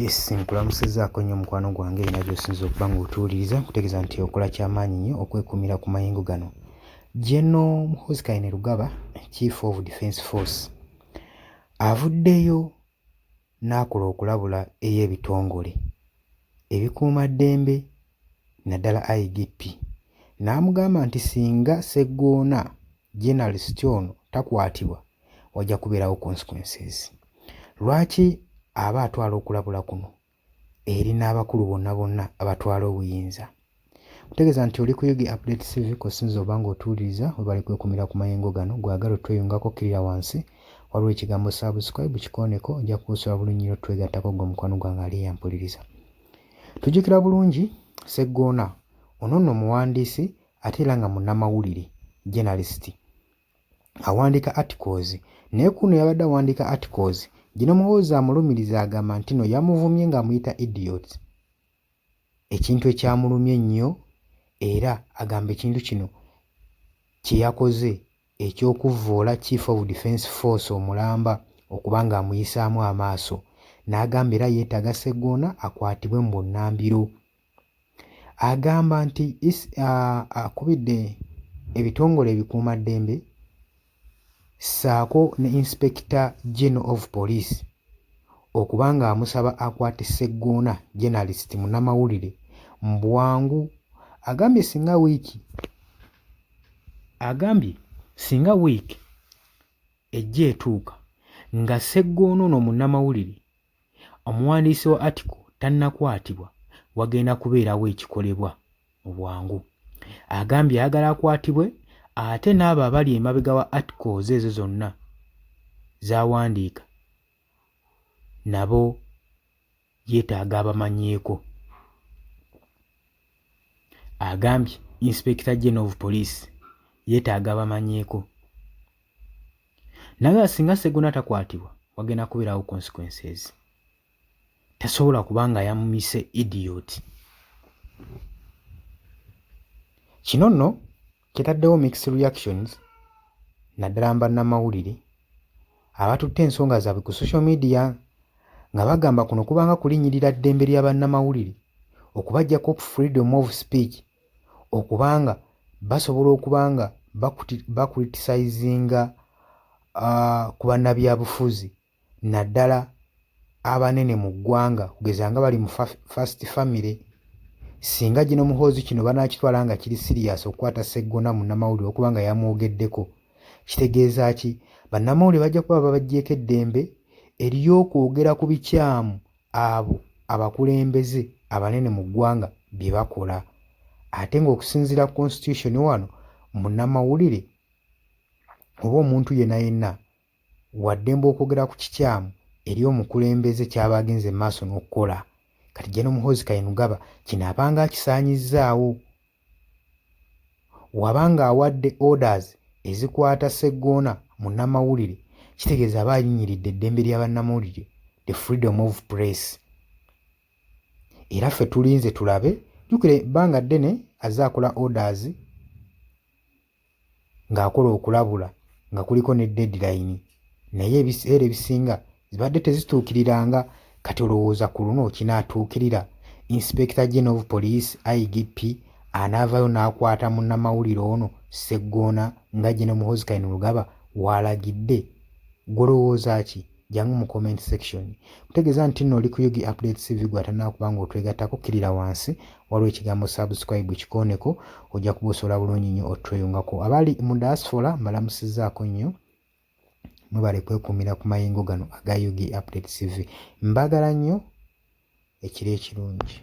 Yes, nkulamusizzaako nnyo mukwano gwange era gy'osinza okuba ng'otuwuliriza kutegeeza nti okola ky'amaanyi nnyo okwekuumira ku mayengo gano. General Muhoozi Kainerugaba, Chief of Defence Force, avuddeyo n'akola okulabula ey'ebitongole ebikuumaddembe naddala IGP, n'amugamba nti singa Sseggona Generalist ono takwatibwa wajja kubeerawo consequences. Lwaki aba atwala okulabula kuno eri n'abakulu bonna abatwala obuyinza? Kutegeeza nti oli ku Yugi Update TV kosinza oba ng'otuwuliriza we bali kwekuumira ku mayengo gano, gwagala otweyungako kirira wansi waliwo ekigambo subscribe kikooneko, ojja kukusula bulungi nnyo twegattako gwe mukwano gwange ali eyampuliriza. Tujjukira bulungi Sseggona ono nno muwandiisi ate era nga munnamawulire journalist, awandiika articles, naye kuno yabadde awandiika articles gino Muhoozi amulumiriza agamba nti no yamuvumye ng'amuyita idiot, ekintu ekyamulumye ennyo, era agamba ekintu kino kye yakoze eky'okuvvoola Chief of Defence Force omulamba okuba ng'amuyisaamu amaaso, n'agamba era yeetaaga Sseggona akwatibwe mu bunnambiro. Agamba nti akubidde ebitongole ebikuumaddembe ssaako ne Inspector General of Police okuba ng'amusaba akwate Sseggona Generalist munnamawulire mu bwangu. Agambye singa wiiki ejja etuuka nga Sseggona ono munnamawulire omuwandiisi wa article tannakwatibwa, wagenda kubeerawo ekikolebwa mu bwangu. Agambye ayagala akwatibwe ate n'abo abali emabega wa articles ezo zonna z'awandiika nabo yeetaaga abamanyeeko. Agambye Inspector General of Police yeetaaga abamanyeeko. Naye singa Sseggona takwatibwa wagenda kubeerawo consequences. Tasobola kubanga yamumise idiot. Kino nno kitaddewo mixed reactions naddala bannamawulire abatutte ensonga zaabwe ku social media nga bagamba kuno kubanga kulinnyirira ddembe lya bannamawulire okubaggyako freedom of speech, okubanga basobola okubanga bakritisayizinga ku bannabyabufuzi naddala abanene mu ggwanga, kugeza nga bali mu First Family. Singa gino Muhoozi kino banaakitwala nga kiri serious okukwata Sseggona munnamawulire okuba nga yamwogeddeko, kitegeeza ki? Bannamawulire bajja kuba babaggyeko eddembe ery'okwogera ku bikyamu abo abakulembeze abanene mu ggwanga bye bakola. Ate ng'okusinziira ku constitution wano, munnamawulire oba omuntu yenna wa ddembe okwogera ku kikyamu eri omukulembeze ky'aba agenze mu maaso n'okukola. Kati General Muhoozi Kainerugaba kino abanga akisaanyizzaawo. Wabanga awadde orders ezikwata Sseggona munnamawulire, kitegeeza aba alinnyiridde eddembe lya bannamawulire, the freedom of press. Era ffe tulinze tulabe, jjukira ebbanga ddene azze akola orders ng'akola okulabula nga kuliko ne deadline, naye ebiseera ebisinga zibadde tezituukiriranga. Kati olowooza ku luno kinaatuukirira? Inspector General of Police IGP anaavayo n'akwata munnamawulire ono Sseggona nga General Muhoozi Kainerugaba w'alagidde? Golowooza ki? Jangu mu comment section. Kutegeeza nti nno oli ku Yugi Update TV gw'atannakuba ng'otwegattako kirira wansi waliwo ekigambo subscribe kikooneko, ojja kuba osobola bulungi nnyo otweyungako. Abali mu diaspora mbalamusizzaako nnyo, mwebale kwekuumira ku mayengo gano aga Yugi Update TV. Mbagala nnyo, ekiro ekirungi.